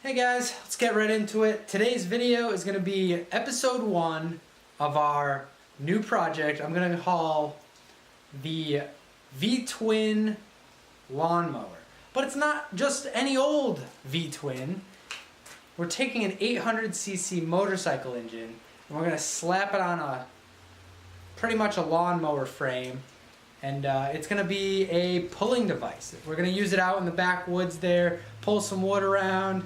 Hey guys, let's get right into it. Today's video is going to be episode 1 of our new project. I'm going to call the V-Twin lawnmower. But it's not just any old V-Twin. We're taking an 800cc motorcycle engine and we're going to slap it on a pretty much a lawnmower frame. And it's going to be a pulling device. We're going to use it out in the backwoods there, pull some wood around,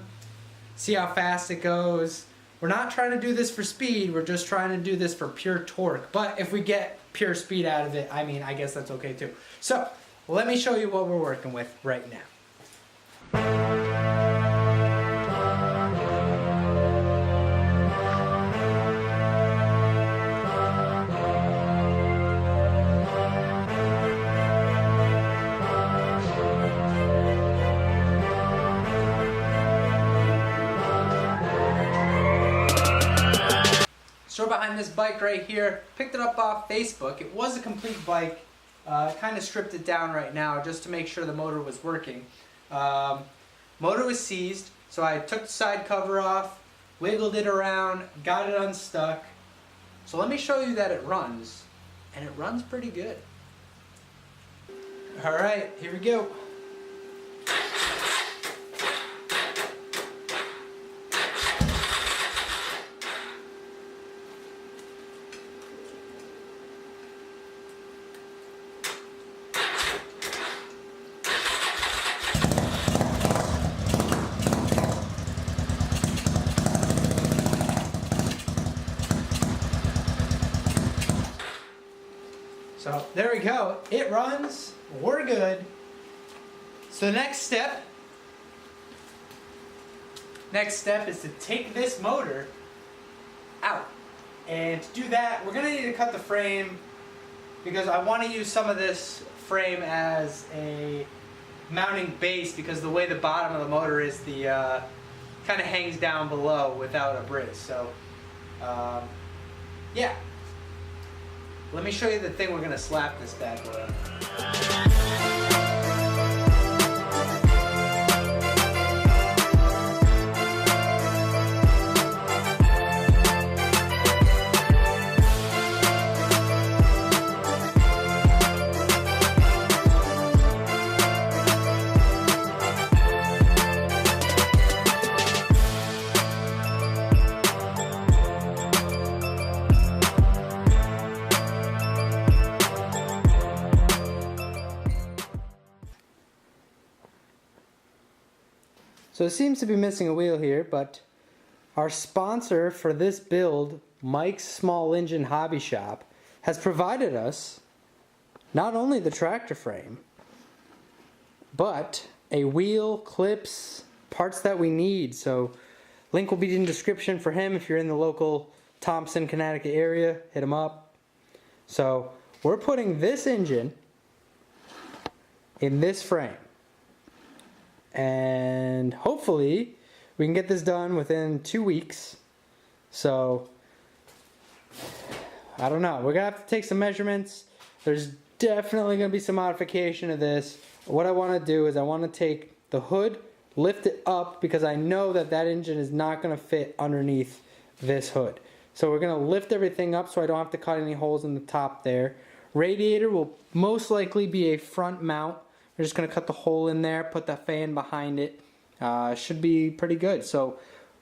see how fast it goes. We're not trying to do this for speed, we're just trying to do this for pure torque. But if we get pure speed out of it, I guess that's okay too. So, let me show you what we're working with right now. Story behind this bike right here, picked it up off Facebook. It was a complete bike. Kind of stripped it down right now just to make sure the motor was working. Motor was seized, so I took the side cover off, wiggled it around, got it unstuck. So let me show you that it runs, and it runs pretty good. Alright, here we go. So there we go, it runs, we're good. So the next step is to take this motor out. And to do that, we're gonna need to cut the frame because I want to use some of this frame as a mounting base because the way the bottom of the motor is, the kind of hangs down below without a brace. So yeah. Let me show you the thing we're going to slap this bad boy on. So it seems to be missing a wheel here, but our sponsor for this build, Mike's Small Engine Hobby Shop, has provided us not only the tractor frame, but a wheel, clips, parts that we need. So link will be in the description for him if you're in the local Thompson, Connecticut area, hit him up. So we're putting this engine in this frame. And hopefully we can get this done within 2 weeks. So I don't know, we're gonna have to take some measurements. There's definitely gonna be some modification of this. What I want to do is I want to take the hood, lift it up, because I know that that engine is not going to fit underneath this hood. So we're going to lift everything up so I don't have to cut any holes in the top there. Radiator will most likely be a front mount. We're just going to cut the hole in there, put the fan behind it. Should be pretty good. So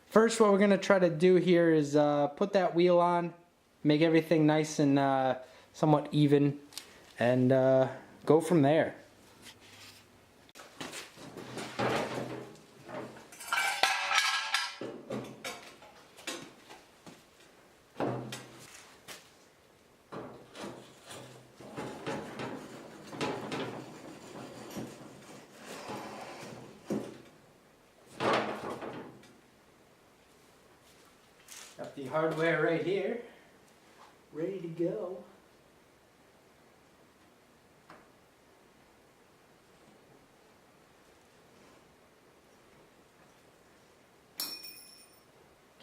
first what we're going to try to do here is put that wheel on, make everything nice and somewhat even, and go from there. Got the hardware right here, ready to go.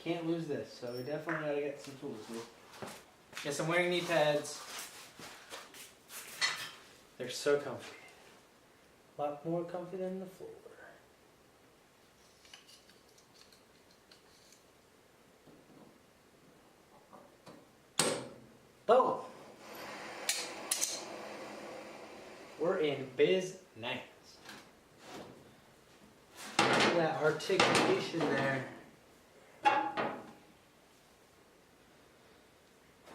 Can't lose this, so we definitely gotta get some tools here. Yes, I'm wearing knee pads. They're so comfy. A lot more comfy than the floor. Oh, we're in business. Look at that articulation there.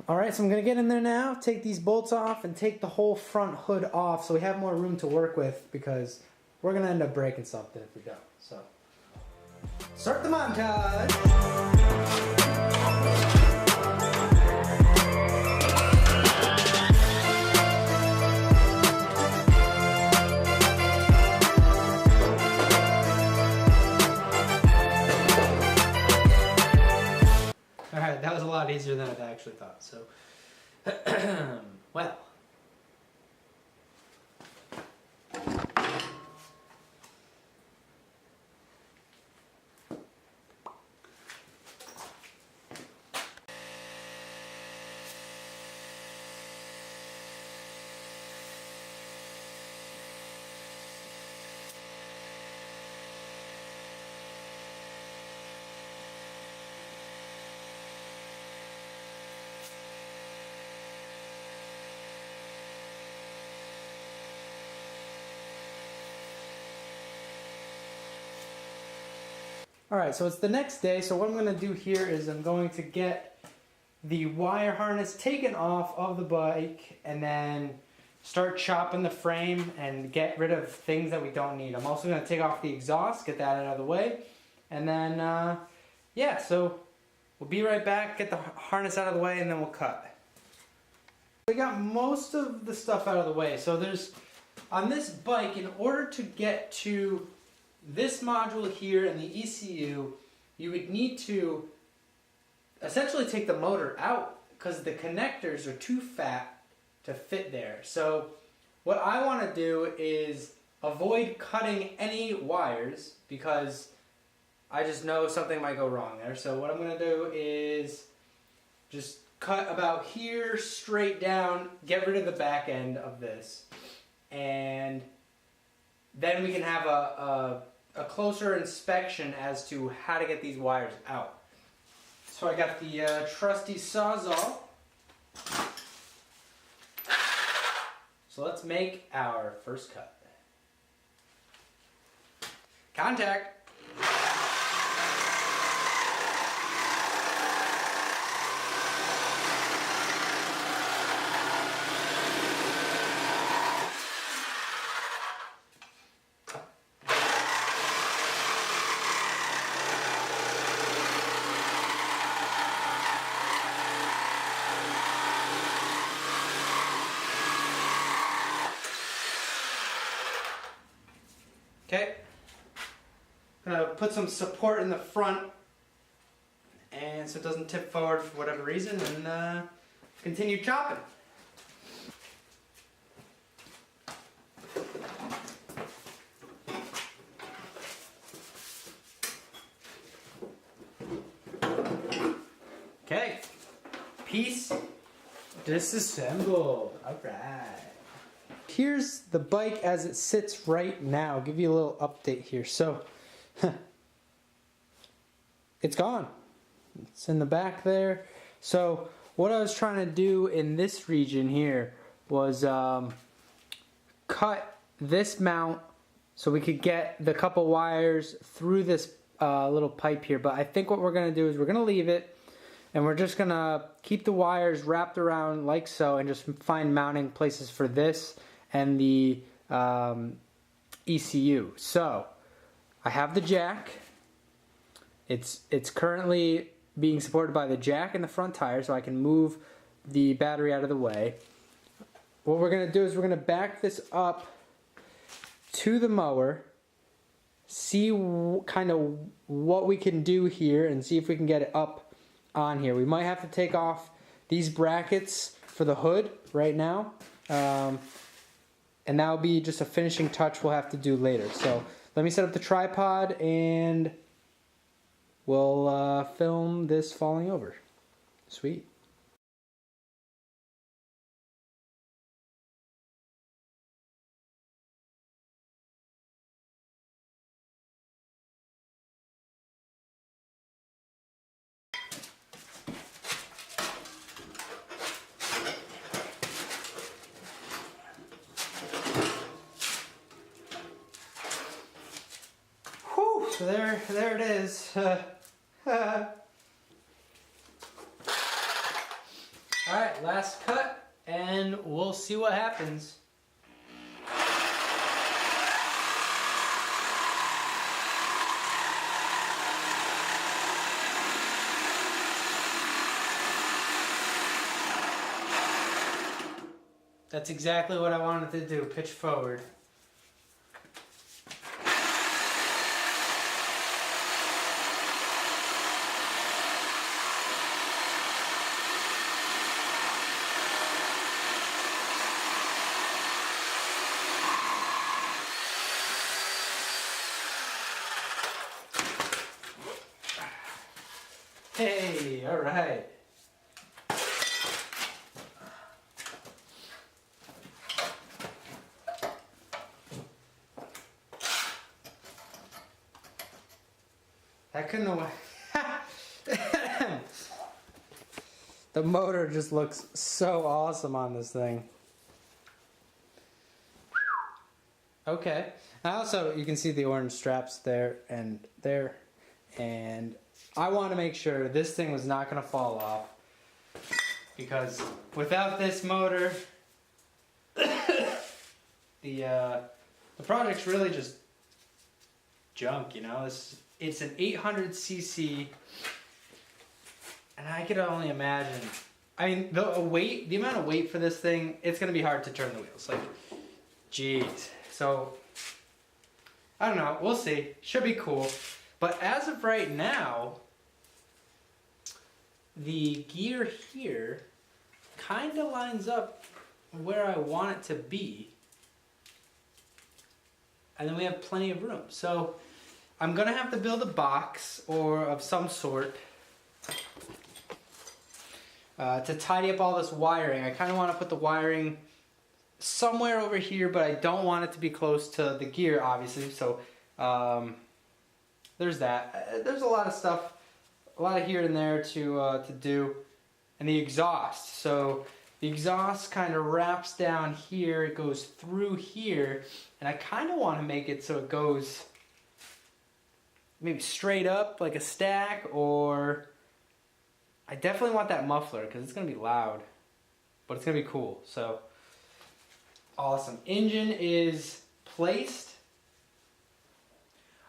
Alright, so I'm going to get in there now, take these bolts off, and take the whole front hood off so we have more room to work with, because we're going to end up breaking something if we don't. So, start the montage! Alright, that was a lot easier than I actually thought, so, well. Alright, so it's the next day, so what I'm going to do here is I'm going to get the wire harness taken off of the bike and then start chopping the frame and get rid of things that we don't need. I'm also going to take off the exhaust, get that out of the way, and then, yeah, so we'll be right back, get the harness out of the way, and then we'll cut. We got most of the stuff out of the way, so there's, on this bike, in order to get to this module here and the ECU, you would need to essentially take the motor out because the connectors are too fat to fit there. So what I want to do is avoid cutting any wires because I just know something might go wrong there. So what I'm going to do is just cut about here straight down, get rid of the back end of this, and then we can have a closer inspection as to how to get these wires out. So I got the trusty Sawzall. So let's make our first cut. Contact! Okay, I'm going to put some support in the front and so it doesn't tip forward for whatever reason, and continue chopping. Okay, piece disassembled. Alright. Here's the bike as it sits right now. I'll give you a little update here. So, it's gone. It's in the back there. So, what I was trying to do in this region here was cut this mount so we could get the couple wires through this little pipe here. But I think what we're going to do is we're going to leave it, and we're just going to keep the wires wrapped around like so and just find mounting places for this and the ECU. So I have the jack. It's currently being supported by the jack and the front tire, so I can move the battery out of the way. What we're going to do is we're going to back this up to the mower, see kind of what we can do here, and see if we can get it up on here. We might have to take off these brackets for the hood right now. And that'll be just a finishing touch we'll have to do later. So let me set up the tripod and we'll film this falling over. Sweet. So there it is. Alright, last cut, and we'll see what happens. That's exactly what I wanted to do, pitch forward. Hey, all right. That couldn't have... The motor just looks so awesome on this thing. Okay. Also, you can see the orange straps there and there. And I want to make sure this thing was not going to fall off. Because without this motor, the project's really just junk, you know? It's an 800cc, and I could only imagine. I mean, the amount of weight for this thing, it's gonna be hard to turn the wheels. Like, jeez. So, I don't know. We'll see. Should be cool. But as of right now, the gear here kind of lines up where I want it to be, and then we have plenty of room. So I'm gonna have to build a box or of some sort to tidy up all this wiring. I kind of want to put the wiring somewhere over here, but I don't want it to be close to the gear, obviously. So there's that. There's a lot of stuff, a lot of here and there to do. And the exhaust. So the exhaust kind of wraps down here. It goes through here, and I kind of want to make it so it goes maybe straight up like a stack, or I definitely want that muffler because it's going to be loud, but it's going to be cool. So awesome. Engine is placed.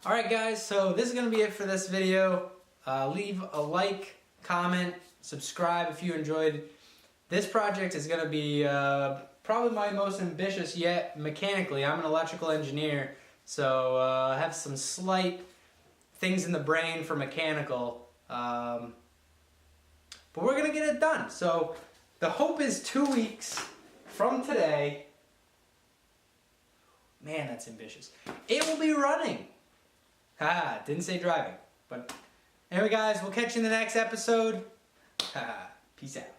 Alright guys, so this is going to be it for this video. Leave a like, comment, subscribe if you enjoyed. This project is going to be probably my most ambitious yet mechanically. I'm an electrical engineer, so I have some slight things in the brain for mechanical, but we're gonna get it done. So the hope is 2 weeks from today. Man, that's ambitious. It will be running. Haha, didn't say driving. But anyway guys, we'll catch you in the next episode. Haha, peace out.